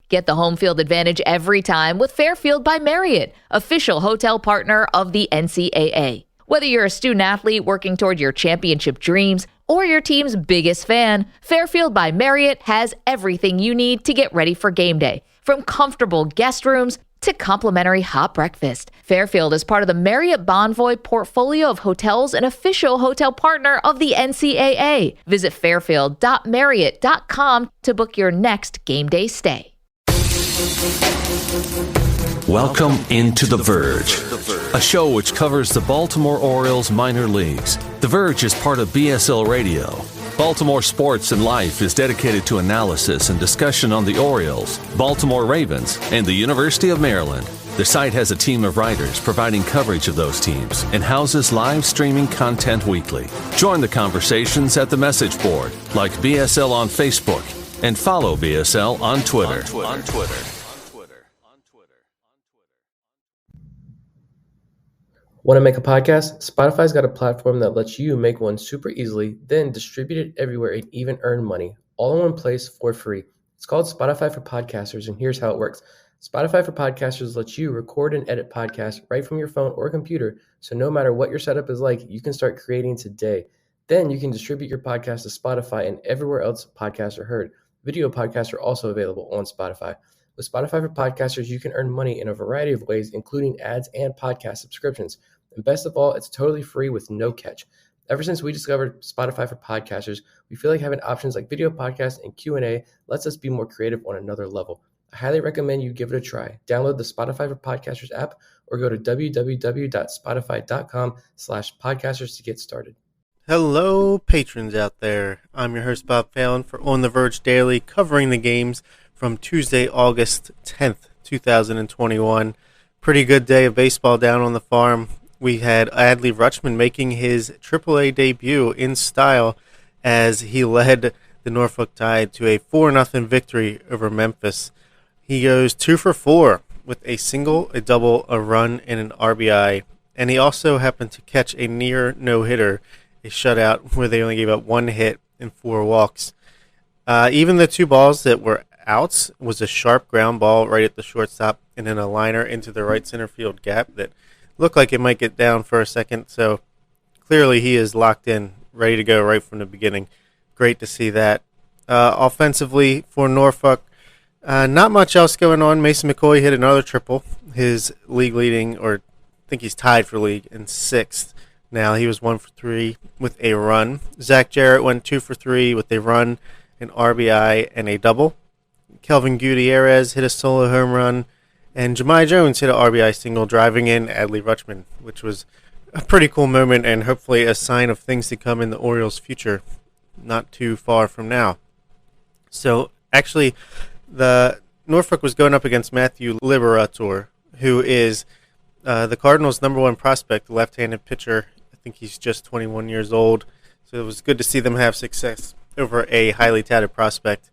Get the home field advantage every time with Fairfield by Marriott, official hotel partner of the NCAA. Whether you're a student athlete working toward your championship dreams or your team's biggest fan, Fairfield by Marriott has everything you need to get ready for game day. From comfortable guest rooms to complimentary hot breakfast, Fairfield is part of the Marriott Bonvoy portfolio of hotels and official hotel partner of the NCAA. Visit fairfield.marriott.com to book your next game day stay. Welcome into The Verge, a show which covers the Baltimore Orioles minor leagues. The Verge is part of BSL Radio. Baltimore Sports and Life is dedicated to analysis and discussion on the Orioles, Baltimore Ravens, and the University of Maryland. The site has a team of writers providing coverage of those teams and houses live streaming content weekly. Join the conversations at the message board, like BSL on Facebook, and follow BSL on Twitter. Want to make a podcast? Spotify's got a platform that lets you make one super easily, then distribute it everywhere and even earn money, all in one place for free. It's called Spotify for Podcasters, and here's how it works. Spotify for Podcasters lets you record and edit podcasts right from your phone or computer, so no matter what your setup is like, you can start creating today. Then you can distribute your podcast to Spotify and everywhere else podcasts are heard. Video podcasts are also available on Spotify. With Spotify for Podcasters, you can earn money in a variety of ways, including ads and podcast subscriptions. And best of all, it's totally free with no catch. Ever since we discovered Spotify for Podcasters, we feel like having options like video podcasts and Q&A lets us be more creative on another level. I highly recommend you give it a try. Download the Spotify for Podcasters app or go to www.spotify.com/podcasters to get started. Hello, patrons out there. I'm your host, Bob Phelan, for On the Verge Daily, covering the games from Tuesday, August 10th, 2021. Pretty good day of baseball down on the farm. We had Adley Rutschman making his AAA debut in style as he led the Norfolk Tide to a 4-0 victory over Memphis. He goes 2 for 4 with a single, a double, a run, and an RBI. And he also happened to catch a near no-hitter, a shutout where they only gave up 1 hit and 4 walks. Even the 2 balls that were outs was a sharp ground ball right at the shortstop and then a liner into the right center field gap that looked like it might get down for a second. So clearly he is locked in, ready to go right from the beginning. Great to see that. Offensively for Norfolk, not much else going on. Mason McCoy hit another triple, his league leading, or I think he's tied for league in 6th. Now he was 1 for 3 with a run. Zach Jarrett went 2 for 3 with a run, an RBI, and a double. Kelvin Gutierrez hit a solo home run, and Jahmai Jones hit an RBI single, driving in Adley Rutschman, which was a pretty cool moment and hopefully a sign of things to come in the Orioles' future, not too far from now. So actually, the Norfolk was going up against Matthew Liberator, who is the Cardinals' #1 prospect, left-handed pitcher. I think he's just 21 years old, so it was good to see them have success over a highly touted prospect.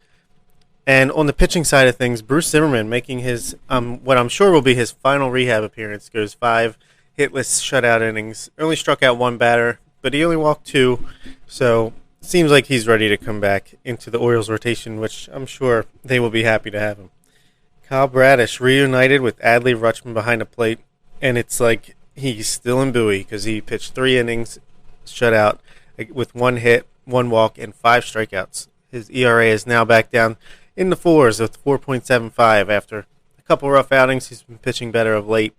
And on the pitching side of things, Bruce Zimmerman making his, what I'm sure will be his final rehab appearance, goes 5 hitless shutout innings. Only struck out 1 batter, but he only walked 2. So it seems like he's ready to come back into the Orioles rotation, which I'm sure they will be happy to have him. Kyle Bradish reunited with Adley Rutschman behind the plate, and it's like he's still in Bowie because he pitched 3 innings, shutout, with 1 hit, 1 walk, and 5 strikeouts. His ERA is now back down in the 4s with 4.75 after a couple rough outings. He's been pitching better of late.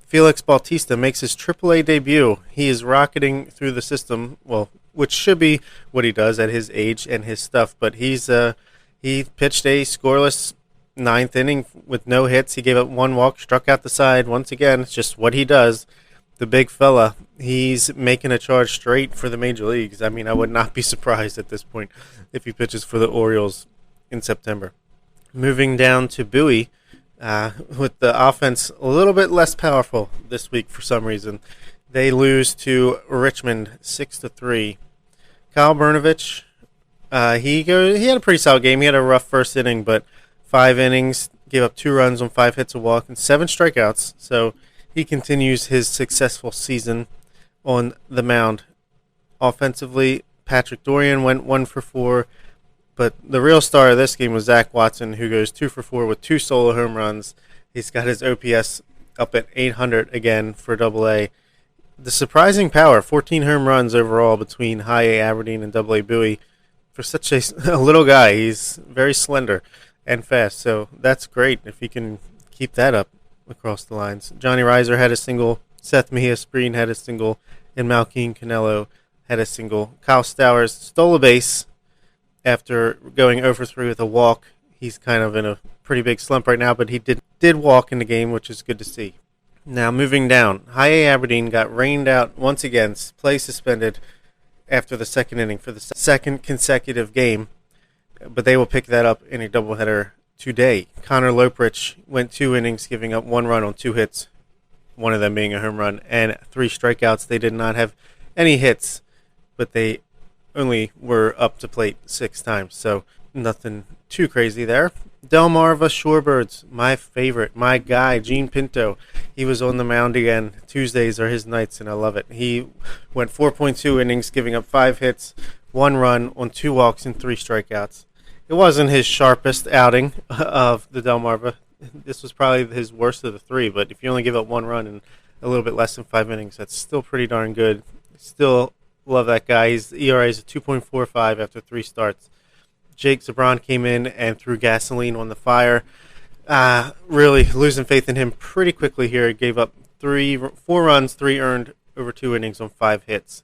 Felix Bautista makes his AAA debut. He is rocketing through the system, well, which should be what he does at his age and his stuff, but he pitched a scoreless 9th inning with no hits. He gave up 1 walk, struck out the side. Once again, it's just what he does. The big fella, he's making a charge straight for the major leagues. I mean, I would not be surprised at this point if he pitches for the Orioles in September. Moving down to Bowie, with the offense a little bit less powerful this week for some reason. They lose to Richmond 6-3. Kyle Brnovich, he had a pretty solid game. He had a rough first inning, but 5 innings, gave up 2 runs on 5 hits, a walk, and 7 strikeouts. So he continues his successful season on the mound. Offensively, Patrick Dorian went 1 for 4. But the real star of this game was Zach Watson, who goes 2 for 4 with 2 solo home runs. He's got his OPS up at 800 again for AA. The surprising power, 14 home runs overall between High A Aberdeen and AA Bowie. For such a little guy, he's very slender and fast, so that's great if he can keep that up across the lines. Johnny Reiser had a single, Seth Mejia-Spreen had a single, and Malkeem Canelo had a single. Kyle Stowers stole a base after going 0 for 3 with a walk. He's kind of in a pretty big slump right now, but he did walk in the game, which is good to see. Now moving down, High A Aberdeen got rained out once again, play suspended after the second inning for the second consecutive game, but they will pick that up in a doubleheader today. Connor Loprich went 2 innings, giving up 1 run on 2 hits, one of them being a home run, and 3 strikeouts. They did not have any hits, but they only were up to plate 6 times, so nothing too crazy there. Delmarva Shorebirds, my favorite, my guy, Gene Pinto. He was on the mound again. Tuesdays are his nights, and I love it. He went 4.2 innings, giving up 5 hits, 1 run on 2 walks and 3 strikeouts. It wasn't his sharpest outing of the Delmarva. This was probably his worst of the 3, but if you only give up 1 run in a little bit less than 5 innings, that's still pretty darn good. Still love that guy. His ERA is a 2.45 after 3 starts. Jake Zabron came in and threw gasoline on the fire. Really losing faith in him pretty quickly here. He gave up 4 runs, 3 earned over 2 innings on 5 hits.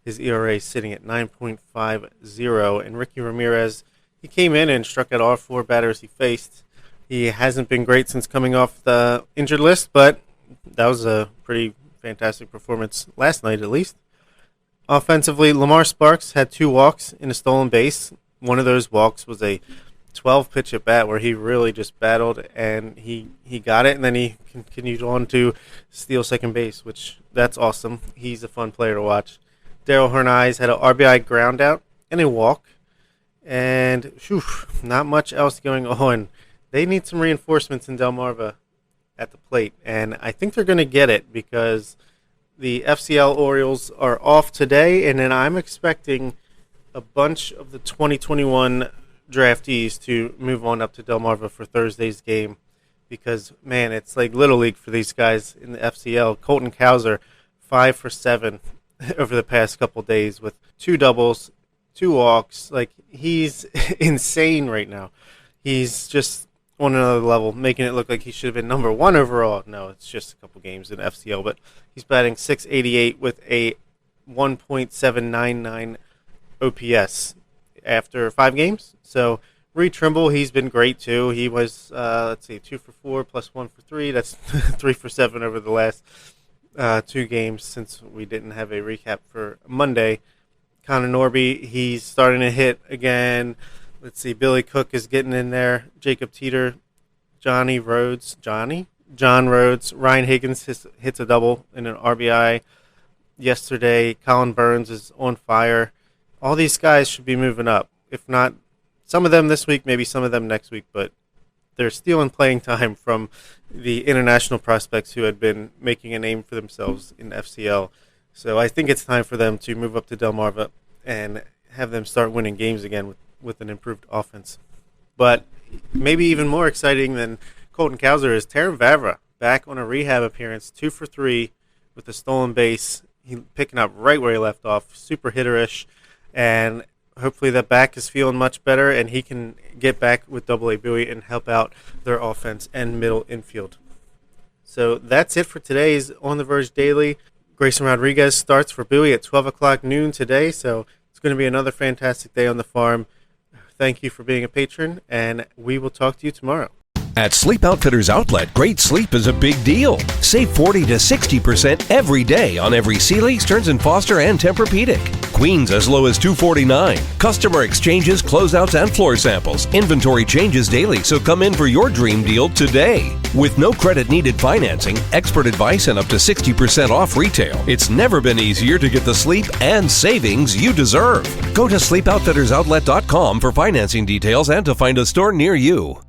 His ERA is sitting at 9.50. And Ricky Ramirez, he came in and struck out all 4 batters he faced. He hasn't been great since coming off the injured list, but that was a pretty fantastic performance last night at least. Offensively, Lamar Sparks had 2 walks in a stolen base. One of those walks was a 12-pitch at bat where he really just battled, and he got it, and then he continued on to steal second base, which that's awesome. He's a fun player to watch. Daryl Hernaiz had an RBI ground out and a walk, and not much else going on. They need some reinforcements in Delmarva at the plate, and I think they're going to get it because the FCL Orioles are off today, and then I'm expecting a bunch of the 2021 draftees to move on up to Delmarva for Thursday's game because, man, it's like Little League for these guys in the FCL. Colton Cowser, 5 for 7 over the past couple days with 2 doubles, 2 walks. Like, he's insane right now. He's just on another level, making it look like he should have been number 1 overall. No, it's just a couple games in FCL, but he's batting .688 with a 1.799 OPS after 5 games. So Reed Trimble, he's been great too. He was 2 for 4 plus 1 for 3. That's 3 for 7 over the last 2 games since we didn't have a recap for Monday. Connor Norby, he's starting to hit again. Let's see, Billy Cook is getting in there. Jacob Teeter, John Rhodes, Ryan Higgins hits a double in an RBI yesterday. Colin Burns is on fire. All these guys should be moving up. If not, some of them this week, maybe some of them next week, but they're stealing playing time from the international prospects who had been making a name for themselves in FCL. So I think it's time for them to move up to Delmarva and have them start winning games again with an improved offense. But maybe even more exciting than Colton Cowser is Taron Vavra back on a rehab appearance, 2 for 3 with a stolen base. He picking up right where he left off, super hitterish. And hopefully that back is feeling much better and he can get back with AA Bowie and help out their offense and middle infield. So that's it for today's On the Verge Daily. Grayson Rodriguez starts for Bowie at 12 o'clock noon today, so it's going to be another fantastic day on the farm. Thank you for being a patron, and we will talk to you tomorrow. At Sleep Outfitters Outlet, great sleep is a big deal. Save 40 to 60% every day on every Sealy, Stearns & Foster, and Tempur-Pedic. Queens as low as $249. Customer exchanges, closeouts, and floor samples. Inventory changes daily, so come in for your dream deal today. With no credit-needed financing, expert advice, and up to 60% off retail, it's never been easier to get the sleep and savings you deserve. Go to SleepOutfittersOutlet.com for financing details and to find a store near you.